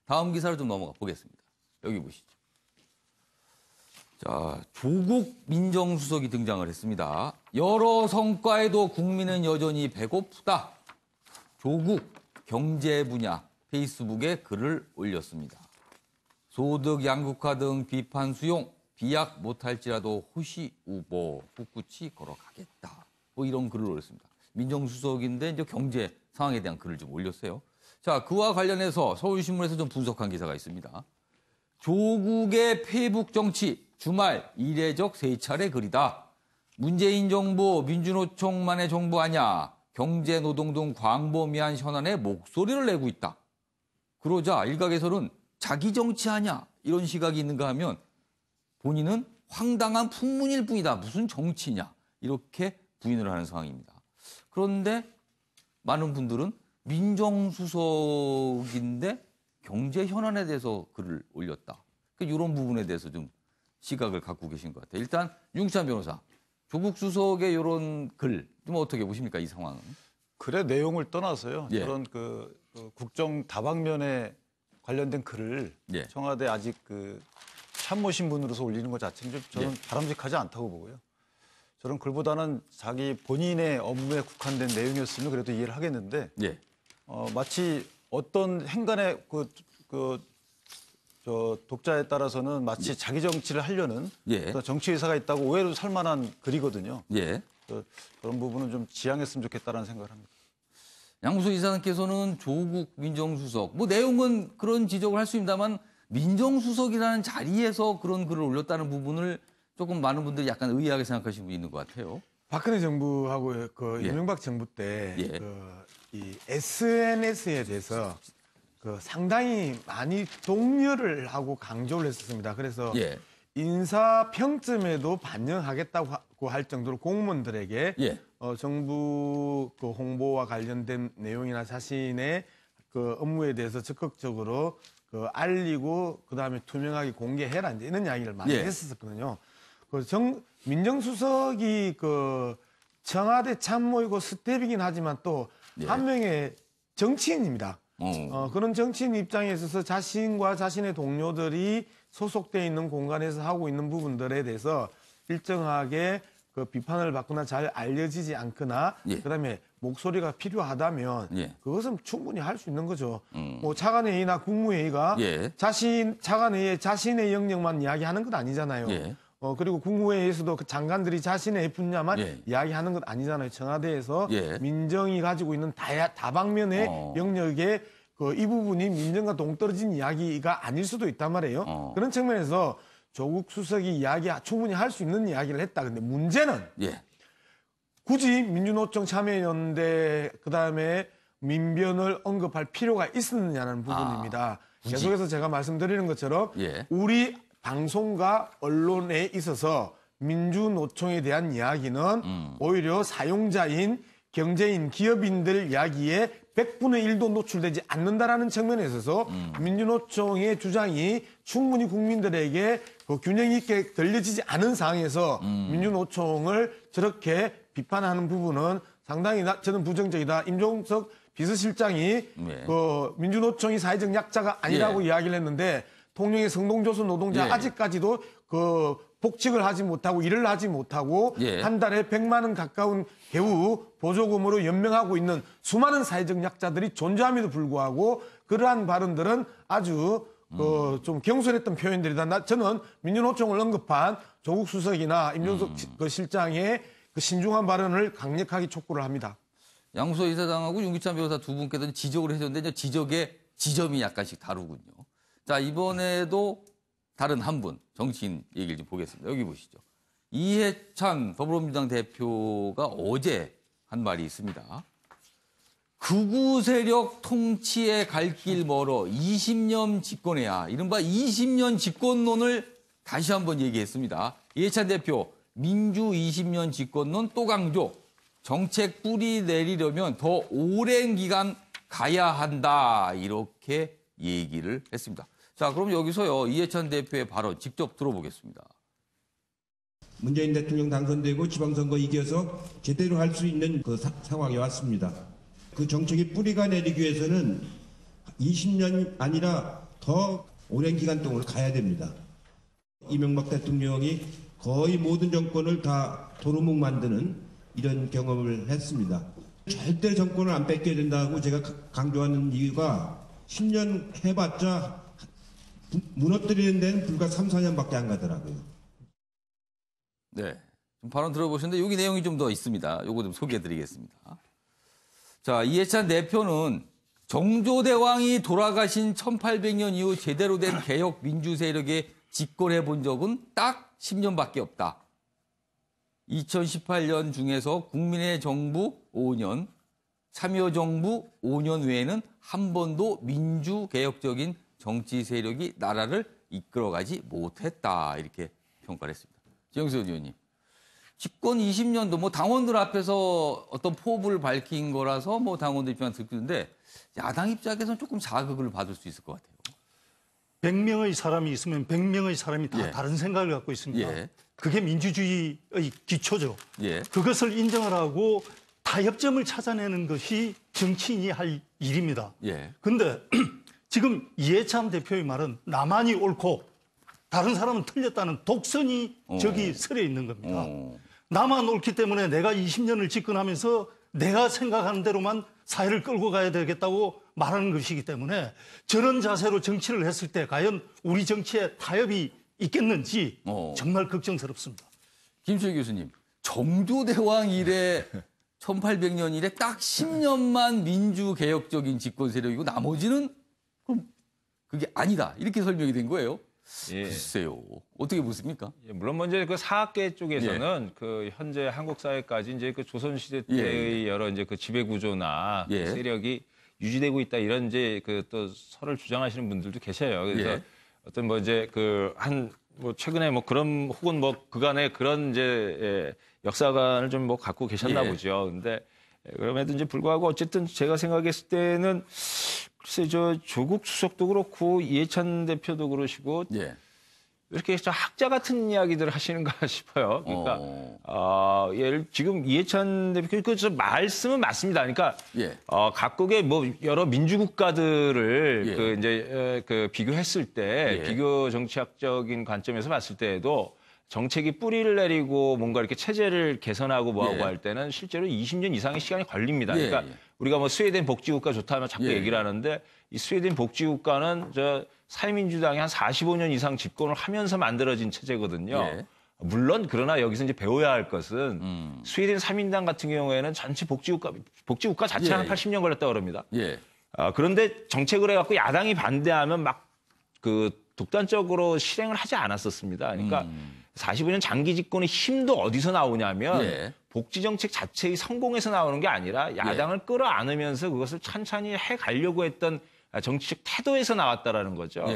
다음 기사를 좀 넘어가 보겠습니다. 여기 보시죠. 자, 조국 민정수석이 등장을 했습니다. 여러 성과에도 국민은 여전히 배고프다. 조국 경제 분야 페이스북에 글을 올렸습니다. 소득 양극화 등 비판 수용, 비약 못할지라도 호시우보 꿋꿋이 걸어가겠다. 뭐 이런 글을 올렸습니다. 민정수석인데 이제 경제 상황에 대한 글을 좀 올렸어요. 자, 그와 관련해서 서울신문에서 좀 분석한 기사가 있습니다. 조국의 페이북 정치, 주말 이례적 3차례 글이다. 문재인 정부, 민주노총만의 정부 아냐. 경제, 노동 등 광범위한 현안에 목소리를 내고 있다. 그러자 일각에서는 자기 정치하냐 이런 시각이 있는가 하면 본인은 황당한 풍문일 뿐이다. 무슨 정치냐 이렇게 부인을 하는 상황입니다. 그런데 많은 분들은 민정수석인데 경제 현안에 대해서 글을 올렸다. 이런 부분에 대해서 좀 시각을 갖고 계신 것 같아요. 일단 윤기찬 변호사, 조국 수석의 이런 글 좀 어떻게 보십니까? 이 상황은? 글의 내용을 떠나서요. 예. 저런 국정 다방면에 관련된 글을 예. 청와대 아직 참모 신분으로서 올리는 것 자체는 저는 예. 바람직하지 않다고 보고요. 저런 글보다는 자기 본인의 업무에 국한된 내용이었으면 그래도 이해를 하겠는데 예. 마치 어떤 행간의 독자에 따라서는 마치 예. 자기 정치를 하려는 예. 정치 의사가 있다고 오해로 살 만한 글이거든요. 예. 그런 부분은 좀 지양했으면 좋겠다는 생각을 합니다. 양무수 이사장께서는 조국 민정수석, 뭐 내용은 그런 지적을 할 수 있습니다만 민정수석이라는 자리에서 그런 글을 올렸다는 부분을 조금 많은 분들이 약간 의아하게 생각하시는 분이 있는 것 같아요. 박근혜 정부하고 예. 이명박 정부 때 예. 이 SNS에 대해서 상당히 많이 독려를 하고 강조를 했었습니다. 그래서 예. 인사 평점에도 반영하겠다고 할 정도로 공무원들에게 예. 정부 홍보와 관련된 내용이나 자신의 업무에 대해서 적극적으로 알리고 그다음에 투명하게 공개해라 이런 이야기를 많이 예. 했었거든요. 민정수석이 청와대 참모이고 스텝이긴 하지만 또 한 명의 정치인입니다. 그런 정치인 입장에 있어서 자신과 자신의 동료들이 소속돼 있는 공간에서 하고 있는 부분들에 대해서 일정하게 비판을 받거나 잘 알려지지 않거나 예. 그다음에 목소리가 필요하다면 예. 그것은 충분히 할 수 있는 거죠. 뭐 차관회의나 국무회의가 예. 차관회의에 자신의 영역만 이야기하는 건 아니잖아요. 예. 그리고 국무회의에서도 장관들이 자신의 분야만 예. 이야기하는 건 아니잖아요. 청와대에서 예. 민정이 가지고 있는 다방면의 영역에 이 부분이 민정과 동떨어진 이야기가 아닐 수도 있단 말이에요. 그런 측면에서 조국 수석이 충분히 할 수 있는 이야기를 했다. 근데 문제는 예. 굳이 민주노총 참여연대 그다음에 민변을 언급할 필요가 있었느냐는 부분입니다. 계속해서 제가 말씀드리는 것처럼 예. 우리 방송과 언론에 있어서 민주노총에 대한 이야기는 오히려 사용자인 경제인, 기업인들 이야기에 100분의 1도 노출되지 않는다라는 측면에 있어서 민주노총의 주장이 충분히 국민들에게 균형 있게 들려지지 않은 상황에서 민주노총을 저렇게 비판하는 부분은 상당히 저는 부정적이다. 임종석 비서실장이 네. 민주노총이 사회적 약자가 아니라고 예. 이야기를 했는데 통영의 성동조선 노동자 예. 아직까지도 복직을 하지 못하고 일을 하지 못하고 예. 한 달에 100만 원 가까운 개우 보조금으로 연명하고 있는 수많은 사회적 약자들이 존재함에도 불구하고 그러한 발언들은 아주 좀 경솔했던 표현들이다. 저는 민주노총을 언급한 조국 수석이나 임종석 실장의 신중한 발언을 강력하게 촉구를 합니다. 양무소 이사장하고 윤기찬 변호사 두 분께서는 지적을 해줬는데 지적의 지점이 약간씩 다르군요. 자, 이번에도 다른 한 분, 정치인 얘기를 좀 보겠습니다. 여기 보시죠. 이해찬 더불어민주당 대표가 어제 한 말이 있습니다. 극우 세력 통치에 갈 길 멀어 20년 집권해야 이른바 20년 집권론을 다시 한번 얘기했습니다. 이해찬 대표, 민주 20년 집권론 또 강조. 정책 뿌리 내리려면 더 오랜 기간 가야 한다. 이렇게 얘기를 했습니다. 자, 그럼 여기서요. 이해찬 대표의 발언 직접 들어보겠습니다. 문재인 대통령 당선되고 지방선거 이겨서 제대로 할 수 있는 상황에 왔습니다. 그 정책의 뿌리가 내리기 위해서는 20년 아니라 더 오랜 기간 동안 가야 됩니다. 이명박 대통령이 거의 모든 정권을 다 도루묵 만드는 이런 경험을 했습니다. 절대 정권을 안 뺏겨야 된다고 제가 강조하는 이유가 10년 해봤자 무너뜨리는 데는 불과 3, 4년밖에 안 가더라고요. 네. 좀 발언 들어보셨는데 여기 내용이 좀 더 있습니다. 요거 좀 소개해드리겠습니다. 자, 이해찬 대표는 정조대왕이 돌아가신 1800년 이후 제대로 된 개혁 민주 세력에 집권해 본 적은 딱 10년밖에 없다. 2018년 중에서 국민의 정부 5년, 참여정부 5년 외에는 한 번도 민주개혁적인 정치 세력이 나라를 이끌어가지 못했다. 이렇게 평가를 했습니다. 지영수 의원님. 집권 20년도 뭐 당원들 앞에서 어떤 포부를 밝힌 거라서 뭐 당원들 입장 듣는데 야당 입장에서는 조금 자극을 받을 수 있을 것 같아요. 100명의 사람이 있으면 100명의 사람이 다 예. 다른 생각을 갖고 있습니다. 예. 그게 민주주의의 기초죠. 예. 그것을 인정을 하고 타협점을 찾아내는 것이 정치인이 할 일입니다. 예. 그런데 지금 이해찬 대표의 말은 나만이 옳고 다른 사람은 틀렸다는 독선이 저기 서려 있는 겁니다. 나만 옳기 때문에 내가 20년을 집권하면서 내가 생각하는 대로만 사회를 끌고 가야 되겠다고 말하는 것이기 때문에 저런 자세로 정치를 했을 때 과연 우리 정치에 타협이 있겠는지 정말 걱정스럽습니다. 김철 교수님, 정조대왕 이래 1800년 이래 딱 10년만 민주개혁적인 집권 세력이고 나머지는 그럼 그게 아니다. 이렇게 설명이 된 거예요. 예. 글쎄요. 어떻게 보십니까? 예, 물론 먼저 그 사학계 쪽에서는 그 현재 한국 사회까지 이제 그 조선 시대 때의 여러 이제 그 지배 구조나 그 세력이 유지되고 있다 이런 이제 그 또 설을 주장하시는 분들도 계셔요. 그래서 어떤 뭐 이제 그 한 뭐 최근에 뭐 그런 혹은 뭐 그간의 그런 이제 역사관을 좀 뭐 갖고 계셨나 보죠. 근데 그럼에도 이제 불구하고 어쨌든 제가 생각했을 때는 글쎄 저 조국 수석도 그렇고 이해찬 대표도 그러시고 이렇게 저 학자 같은 이야기들을 하시는가 싶어요. 그러니까 지금 이해찬 대표 그 말씀은 맞습니다. 그러니까 각국의 뭐 여러 민주국가들을 그 이제 그 비교했을 때 비교 정치학적인 관점에서 봤을 때에도 정책이 뿌리를 내리고 뭔가 이렇게 체제를 개선하고 뭐하고 할 때는 실제로 20년 이상의 시간이 걸립니다. 그러니까 우리가 뭐 스웨덴 복지국가 좋다 하면 자꾸 얘기를 하는데 이 스웨덴 복지국가는 저 사회민주당이 한 45년 이상 집권을 하면서 만들어진 체제거든요. 물론 그러나 여기서 이제 배워야 할 것은 스웨덴 사민당 같은 경우에는 전체 복지국가 자체가 한 80년 걸렸다고 그럽니다. 그런데 정책을 해갖고 야당이 반대하면 막 그 독단적으로 실행을 하지 않았었습니다. 그러니까 45년 장기 집권의 힘도 어디서 나오냐면 복지정책 자체의 성공에서 나오는 게 아니라 야당을 끌어안으면서 그것을 천천히 해가려고 했던 정치적 태도에서 나왔다라는 거죠.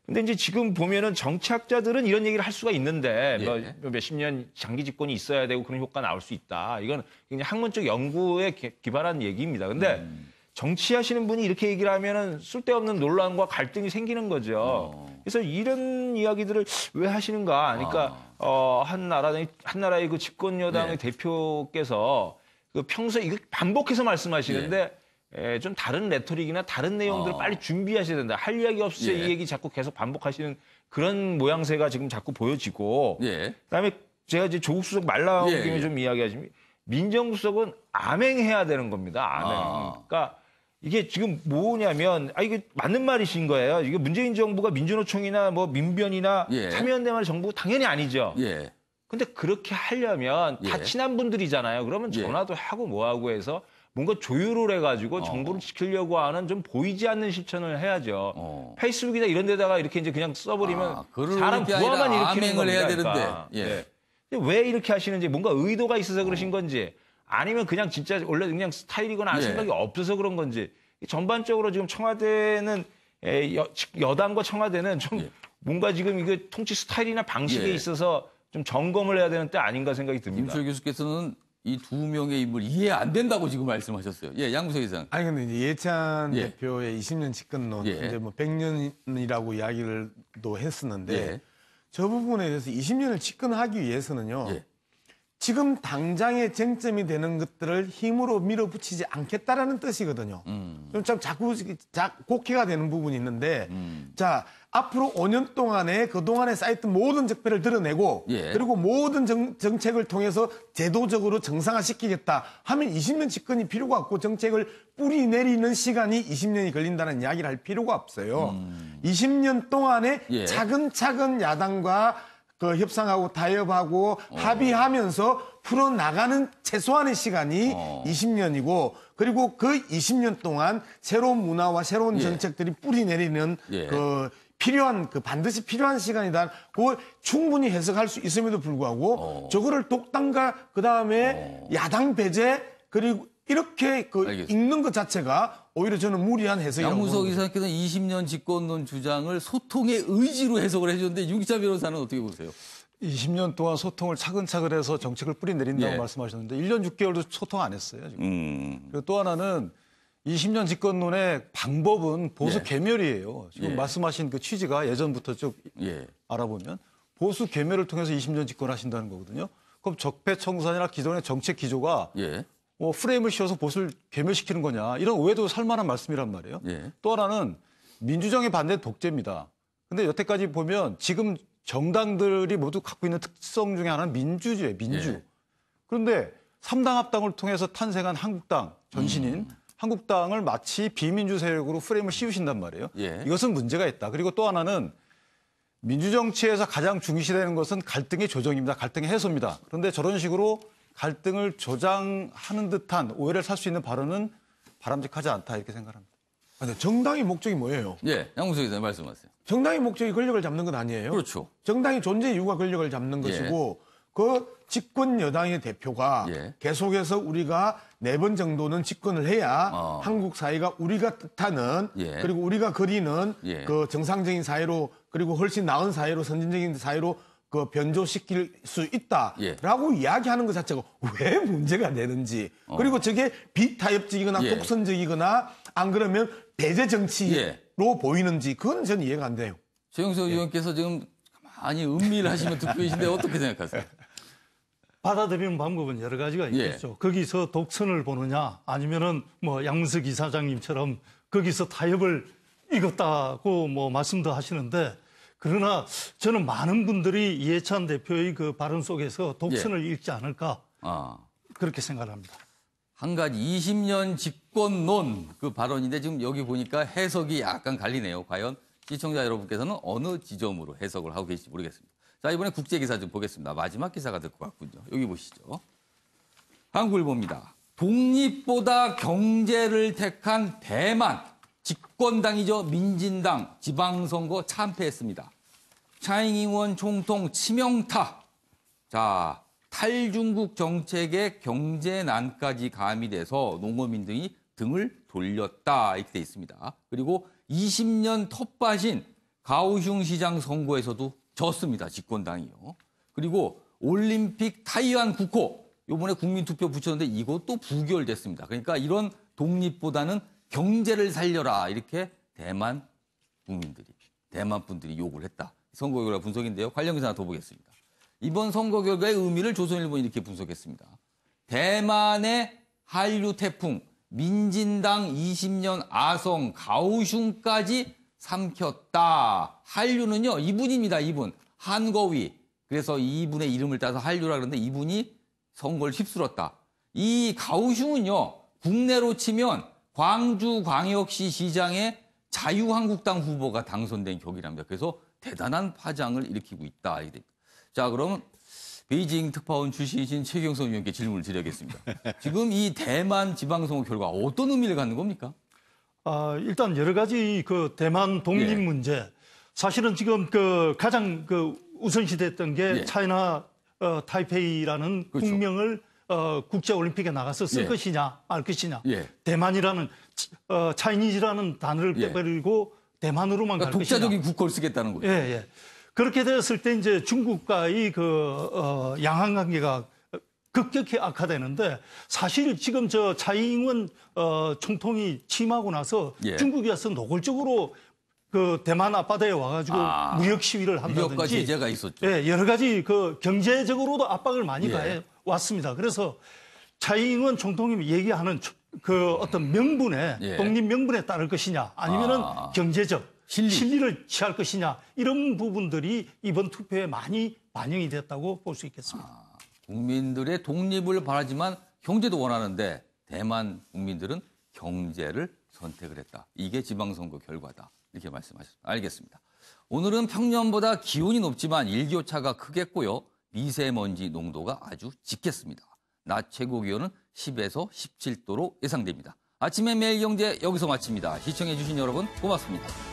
근데 이제 지금 보면은 정치학자들은 이런 얘기를 할 수가 있는데 뭐 몇십 년 장기 집권이 있어야 되고 그런 효과가 나올 수 있다. 이건 굉장히 학문적 연구에 기반한 얘기입니다. 근데 정치하시는 분이 이렇게 얘기를 하면은 쓸데없는 논란과 갈등이 생기는 거죠. 그래서 이런 이야기들을 왜 하시는가? 그러니까 한 나라의 그 집권 여당의 대표께서 그 평소에 이거 반복해서 말씀하시는데 좀 다른 레토릭이나 다른 내용들을 빨리 준비하셔야 된다. 할 이야기 없이 이 얘기 자꾸 계속 반복하시는 그런 모양새가 지금 자꾸 보여지고 그다음에 제가 이제 조국 수석 말 나온 김에 좀 이야기하시면 민정수석은 암행해야 되는 겁니다. 암행. 그러니까 이게 지금 뭐냐면 이게 맞는 말이신 거예요. 이게 문재인 정부가 민주노총이나 뭐 민변이나 참여연대만 정부 당연히 아니죠. 근데 그렇게 하려면 다 친한 분들이잖아요. 그러면 전화도 하고 뭐하고 해서 뭔가 조율을 해가지고 정부를 지키려고 하는 좀 보이지 않는 실천을 해야죠. 페이스북이나 이런 데다가 이렇게 이제 그냥 써버리면 사람 부하만 일으키는 겁니다. 해야 되는데. 왜 이렇게 하시는지 뭔가 의도가 있어서 그러신 건지 아니면 그냥 진짜 원래 그냥 스타일이거나 생각이 없어서 그런 건지 전반적으로 지금 청와대는 여당과 청와대는 좀 뭔가 지금 이거 통치 스타일이나 방식에 있어서 좀 점검을 해야 되는 때 아닌가 생각이 듭니다. 김철 교수께서는 이 두 명의 인물 이해 안 된다고 지금 말씀하셨어요. 양구석 이상. 아니 근데 이제 이해찬 대표의 20년 집권론 이제 뭐 100년이라고 이야기를 또 했었는데 저 부분에 대해서 20년을 집권하기 위해서는요. 지금 당장의 쟁점이 되는 것들을 힘으로 밀어붙이지 않겠다라는 뜻이거든요. 좀 참 자꾸 곡해가 되는 부분이 있는데, 자, 앞으로 5년 동안에 그동안에 쌓였던 모든 적폐를 드러내고, 예. 그리고 모든 정책을 통해서 제도적으로 정상화시키겠다 하면 20년 집권이 필요가 없고 정책을 뿌리 내리는 시간이 20년이 걸린다는 이야기를 할 필요가 없어요. 20년 동안에 예. 차근차근 야당과 그 협상하고 타협하고 합의하면서 풀어나가는 최소한의 시간이 20년이고 그리고 그 20년 동안 새로운 문화와 새로운 예. 정책들이 뿌리 내리는 예. 그 필요한 그 반드시 필요한 시간이다. 그걸 충분히 해석할 수 있음에도 불구하고 저거를 독단과 그다음에 야당 배제 그리고 이렇게 그 알겠습니다. 읽는 것 자체가 오히려 저는 무리한 해석이라고 양무석 보는 거죠. 이사님께서는 20년 집권론 주장을 소통의 의지로 해석을 해주셨는데 유기자 변호사는 어떻게 보세요? 20년 동안 소통을 차근차근 해서 정책을 뿌리 내린다고 예. 말씀하셨는데 1년 6개월도 소통 안 했어요. 지금. 그리고 또 하나는 20년 집권론의 방법은 보수 예. 괴멸이에요. 지금 예. 말씀하신 그 취지가 예전부터 쭉 예. 알아보면 보수 괴멸을 통해서 20년 집권하신다는 거거든요. 그럼 적폐청산이나 기존의 정책 기조가 예. 프레임을 씌워서 보수를 괴멸시키는 거냐 이런 오해도 살만한 말씀이란 말이에요. 예. 또 하나는 민주정에 반대 독재입니다. 근데 여태까지 보면 지금 정당들이 모두 갖고 있는 특성 중에 하나는 민주주의예요. 민주. 예. 그런데 3당 합당을 통해서 탄생한 한국당 전신인 한국당을 마치 비민주 세력으로 프레임을 씌우신단 말이에요. 예. 이것은 문제가 있다. 그리고 또 하나는 민주정치에서 가장 중시되는 것은 갈등의 조정입니다. 갈등의 해소입니다. 그런데 저런 식으로 갈등을 조장하는 듯한 오해를 살 수 있는 발언은 바람직하지 않다 이렇게 생각합니다. 아니, 정당의 목적이 뭐예요? 예. 양무석 이사님 말씀하세요. 정당의 목적이 권력을 잡는 건 아니에요. 그렇죠. 정당의 존재 이유가 권력을 잡는 것이고 그 집권 여당의 대표가 예. 계속해서 우리가 4번 정도는 집권을 해야 어. 한국 사회가 우리가 뜻하는 예. 그리고 우리가 그리는 예. 그 정상적인 사회로 그리고 훨씬 나은 사회로 선진적인 사회로 그 변조시킬 수 있다라고 예. 이야기하는 것 자체가 왜 문제가 되는지 그리고 저게 비타협적이거나 예. 독선적이거나 안 그러면 배제 정치로 예. 보이는지 그건 저는 이해가 안 돼요. 최영석 의원께서 지금 많이 음미하시면 듣고 계신데 어떻게 생각하세요? 받아들이는 방법은 여러 가지가 있겠죠. 거기서 독선을 보느냐 아니면은 뭐 양문석 이사장님처럼 거기서 타협을 이뤘다고 뭐 말씀도 하시는데 그러나 저는 많은 분들이 이해찬 대표의 그 발언 속에서 독선을 읽지 않을까 그렇게 생각합니다. 한 가지 20년 집권론 그 발언인데 지금 여기 보니까 해석이 약간 갈리네요. 과연 시청자 여러분께서는 어느 지점으로 해석을 하고 계실지 모르겠습니다. 자, 이번에 국제 기사 좀 보겠습니다. 마지막 기사가 될 것 같군요. 여기 보시죠. 한국일보입니다. 독립보다 경제를 택한 대만 집권당이죠. 민진당 지방선거 참패했습니다. 차잉잉원 총통 치명타. 자, 탈중국 정책에 경제난까지 가미돼서 농어민 등이 등을 돌렸다 이렇게 돼 있습니다. 그리고 20년 텃밭인 가오슝 시장 선거에서도 졌습니다. 집권당이요. 그리고 올림픽 타이완 국호 이번에 국민투표 붙였는데 이것도 부결됐습니다. 그러니까 이런 독립보다는 경제를 살려라 이렇게 대만 분들이 요구를 했다. 선거 결과 분석인데요. 관련 기사 하나 더 보겠습니다. 이번 선거 결과의 의미를 조선일보는 이렇게 분석했습니다. 대만의 한류 태풍, 민진당 20년 아성 가오슝까지 삼켰다. 한류는요, 이분입니다. 이분. 한거위. 그래서 이분의 이름을 따서 한류라 그러는데 이분이 선거를 휩쓸었다. 이 가오슝은요, 국내로 치면 광주광역시 시장에 자유한국당 후보가 당선된 격이랍니다. 그래서 대단한 파장을 일으키고 있다. 자, 그럼 베이징 특파원 출신이신 최경선 의원께 질문을 드리겠습니다. 지금 이 대만 지방선거 결과 어떤 의미를 갖는 겁니까? 일단 여러 가지 그 대만 독립 문제. 사실은 지금 그 가장 그 우선시됐던 게 차이나 타이페이라는 그렇죠. 국명을 국제올림픽에 나가서 쓸 것이냐 말 것이냐. 대만이라는 차이니즈라는 단어를 빼버리고 대만으로만 갈 것이냐. 독자적인 국호를 쓰겠다는 거죠. 그렇게 되었을 때 이제 중국과의 그 양안 관계가 급격히 악화되는데 사실 지금 저 차이잉원 총통이 취임하고 나서 중국이 와서 노골적으로 그 대만 앞바다에 와가지고 무역 시위를 한다든지 무역과 제재가 있었죠. 여러 가지 그 경제적으로도 압박을 많이 가해 왔습니다. 그래서 차이잉원 총통님이 얘기하는 그 어떤 명분에 예. 독립 명분에 따를 것이냐 아니면은 경제적 실리를 취할 것이냐 이런 부분들이 이번 투표에 많이 반영이 됐다고 볼 수 있겠습니다. 국민들의 독립을 바라지만 경제도 원하는데 대만 국민들은 경제를 선택을 했다. 이게 지방선거 결과다. 이렇게 말씀하셨습니다. 알겠습니다. 오늘은 평년보다 기온이 높지만 일교차가 크겠고요. 미세먼지 농도가 아주 짙겠습니다. 낮 최고 기온은 10에서 17도로 예상됩니다. 아침에 매일경제 여기서 마칩니다. 시청해 주신 여러분 고맙습니다.